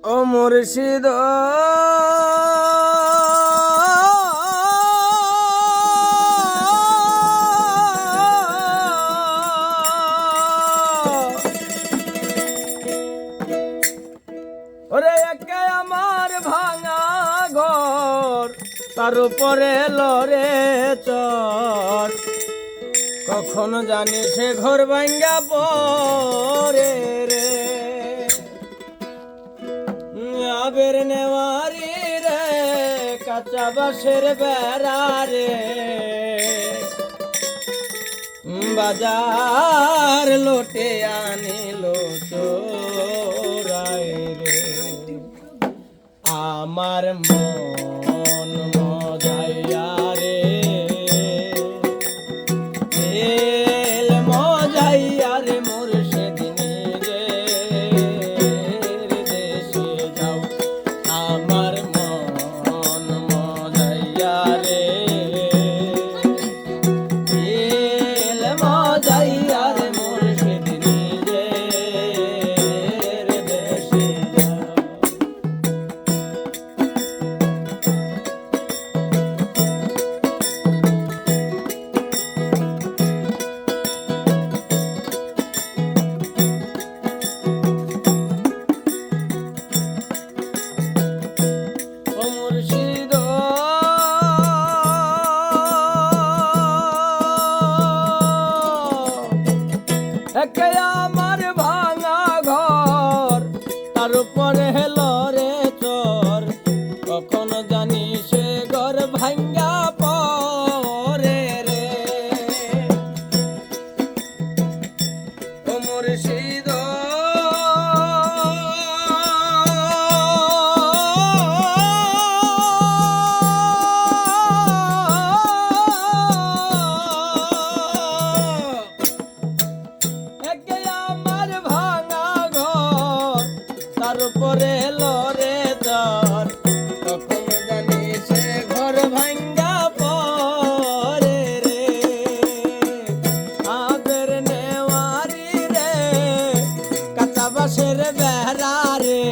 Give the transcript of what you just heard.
ও মুর্শিদ ওরে একে আমার ভাঙা ঘর তার উপরে লরে চর কখন জানি সে ঘর ভাঙ্গা পরে রে আবের নেওয়ারি রে কাঁচা বাঁশের বেড়া রে বাজার লোটে আনিল চোরাই রে আমার মন মজাইয়া রে এল মজাইয়া রে মুর্শিদ নিজের দেশে যাও আমার মন মজাইয়া রে এল মজাইয়া রে মুর্শিদ নিজের দেশে যাও। একে আমার ভাঙা ঘর তার উপরে লরে চর কখন জানি সে ঘর ভাঙ্গা পরে রে ও মুর্শিদ তার উপরে লরে দর কখন জানি সে ঘর ভাঙ্গা পরে রে আবের নেওয়ারি রে কাঁচা বাঁশের বেড়া রে